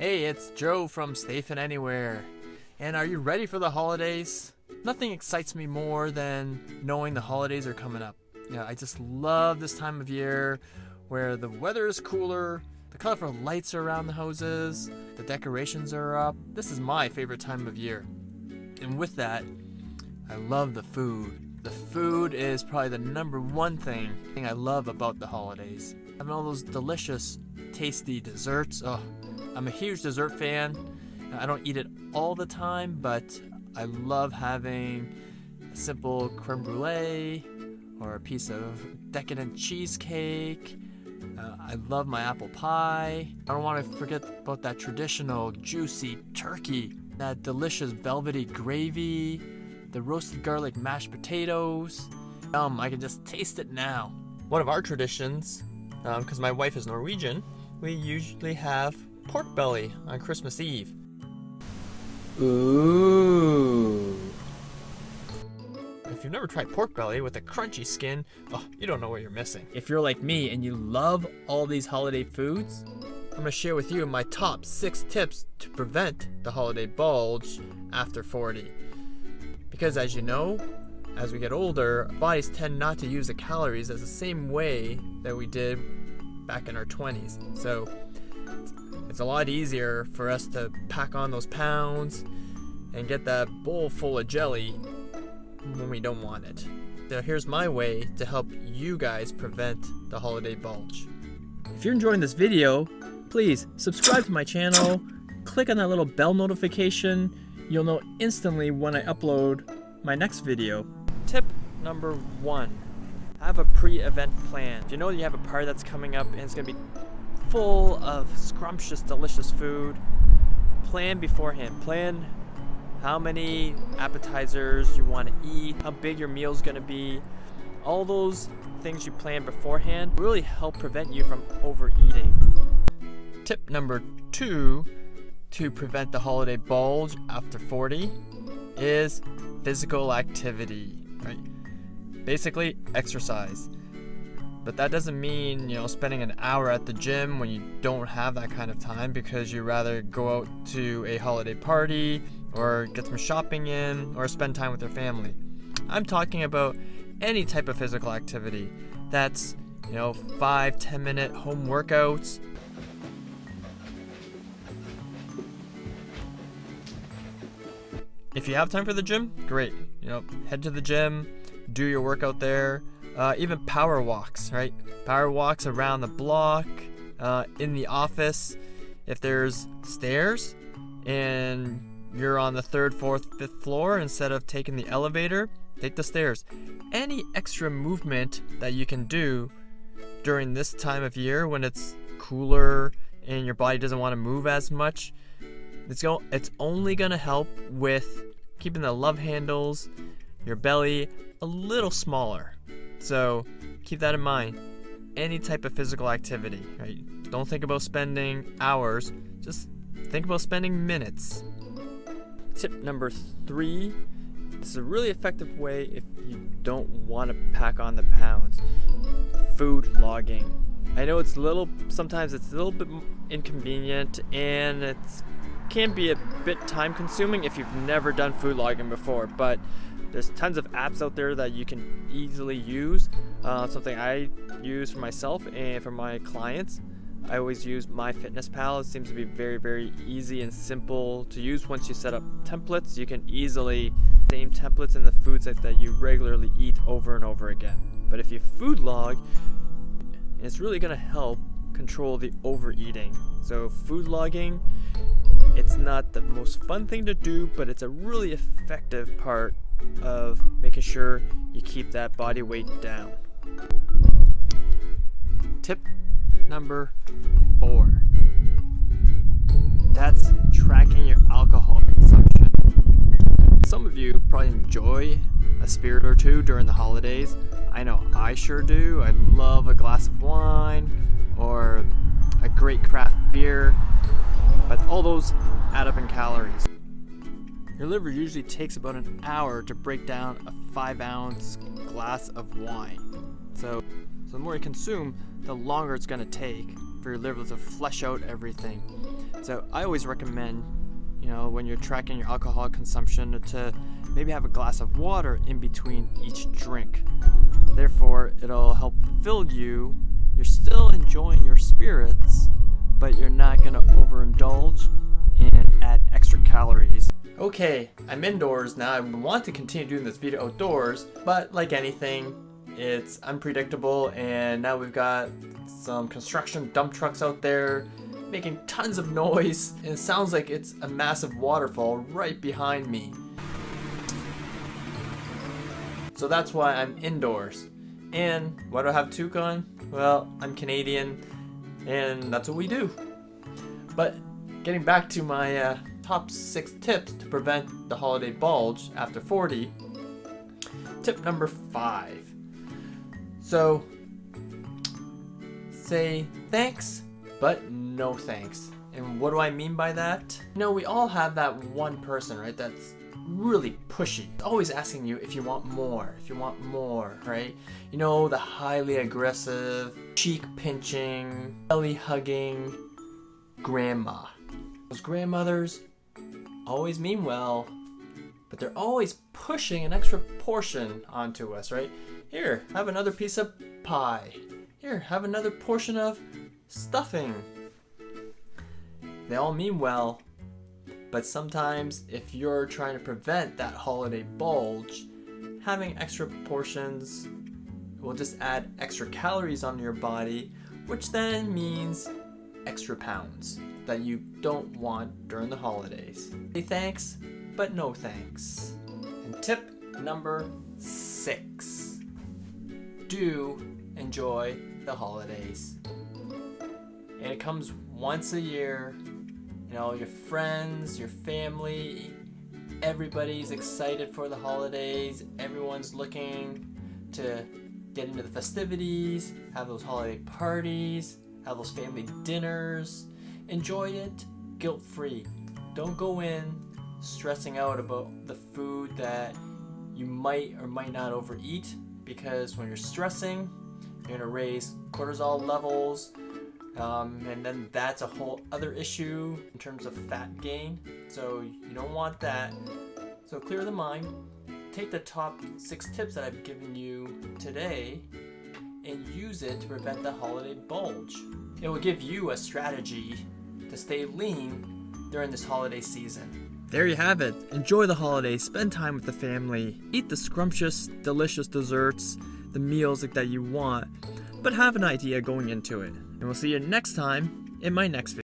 Hey, it's Joe from StayFitAnywhere. And are you ready for the holidays? Nothing excites me more than knowing the holidays are coming up. I just love this time of year where the weather is cooler, the colorful lights are around the houses, the decorations are up. This is my favorite time of year. And with that, I love the food. The food is probably the number one thing I love about the holidays. Having all those delicious, tasty desserts. Oh, I'm a huge dessert fan. I don't eat it all the time, but I love having a simple creme brulee or a piece of decadent cheesecake. I love my apple pie. I don't want to forget about that traditional juicy turkey, that delicious velvety gravy, the roasted garlic mashed potatoes. I can just taste it now. One of our traditions, because my wife is Norwegian, we usually have pork belly on Christmas Eve. Ooh. If you've never tried pork belly with a crunchy skin, you don't know what you're missing. If you're like me and you love all these holiday foods, I'm going to share with you my top 6 tips to prevent the holiday bulge after 40. Because as you know, as we get older, our bodies tend not to use the calories as the same way that we did back in our 20s. So it's a lot easier for us to pack on those pounds and get that bowl full of jelly when we don't want it. So here's my way to help you guys prevent the holiday bulge. If you're enjoying this video, please subscribe to my channel, click on that little bell notification. You'll know instantly when I upload my next video. Tip number 1, have a pre-event plan. If you know you have a party that's coming up and it's going to be full of scrumptious, delicious food, plan beforehand. Plan how many appetizers you want to eat, how big your meal's going to be. All those things you plan beforehand really help prevent you from overeating. Tip number 2 to prevent the holiday bulge after 40 is physical activity, right? Basically, exercise. But that doesn't mean, spending an hour at the gym when you don't have that kind of time because you rather go out to a holiday party or get some shopping in or spend time with your family. I'm talking about any type of physical activity. That's, 5-10 minute home workouts. If you have time for the gym, great. Head to the gym, do your workout there. Even power walks, right? Power walks around the block, in the office. If there's stairs and you're on the 3rd, 4th, 5th floor, instead of taking the elevator, take the stairs. Any extra movement that you can do during this time of year when it's cooler and your body doesn't want to move as much, it's only going to help with keeping the love handles, your belly, a little smaller. So keep that in mind. Any type of physical activity, right? Don't think about spending hours, just think about spending minutes. Tip number 3, this is a really effective way if you don't want to pack on the pounds. Food logging. I know sometimes it's a little bit inconvenient and it can be a bit time consuming if you've never done food logging before, but there's tons of apps out there that you can easily use. Something I use for myself and for my clients. I always use MyFitnessPal. It seems to be very, very easy and simple to use. Once you set up templates, you can easily same templates in the foods that you regularly eat over and over again. But if you food log, it's really going to help control the overeating. So food logging, it's not the most fun thing to do, but it's a really effective part of making sure you keep that body weight down. Tip number 4. That's tracking your alcohol consumption. Some of you probably enjoy a spirit or two during the holidays. I know I sure do. I love a glass of wine or a great craft beer, but all those add up in calories. Your liver usually takes about an hour to break down a 5-ounce glass of wine. So the more you consume, the longer it's going to take for your liver to flush out everything. So I always recommend, when you're tracking your alcohol consumption, to maybe have a glass of water in between each drink. Therefore, it'll help fill you. You're still enjoying your spirits, but you're not going to overindulge and add extra calories. Okay, I'm indoors now. I want to continue doing this video outdoors, but like anything, it's unpredictable, and now we've got some construction dump trucks out there making tons of noise, and it sounds like it's a massive waterfall right behind me. So that's why I'm indoors. And why do I have toque on? Well, I'm Canadian, and that's what we do. But getting back to my top 6 tips to prevent the holiday bulge after 40. Tip number 5. So, say thanks, but no thanks. And what do I mean by that? We all have that one person, right, that's really pushy, always asking you if you want more, right? The highly aggressive, cheek pinching, belly hugging grandma. Those grandmothers always mean well, but they're always pushing an extra portion onto us, right? Here, have another piece of pie. Here, have another portion of stuffing. They all mean well, but sometimes if you're trying to prevent that holiday bulge, having extra portions will just add extra calories onto your body, which then means extra pounds that you don't want during the holidays. Say thanks, but no thanks. And tip number 6. Do enjoy the holidays. And it comes once a year. Your friends, your family, everybody's excited for the holidays. Everyone's looking to get into the festivities, have those holiday parties, have those family dinners. Enjoy it guilt-free. Don't go in stressing out about the food that you might or might not overeat, because when you're stressing, you're going to raise cortisol levels, and then that's a whole other issue in terms of fat gain. So you don't want that. So clear the mind. Take the top 6 tips that I've given you today and use it to prevent the holiday bulge. It will give you a strategy to stay lean during this holiday season. There you have it. Enjoy the holidays, spend time with the family, eat the scrumptious, delicious desserts, the meals that you want, but have an idea going into it. And we'll see you next time in my next video.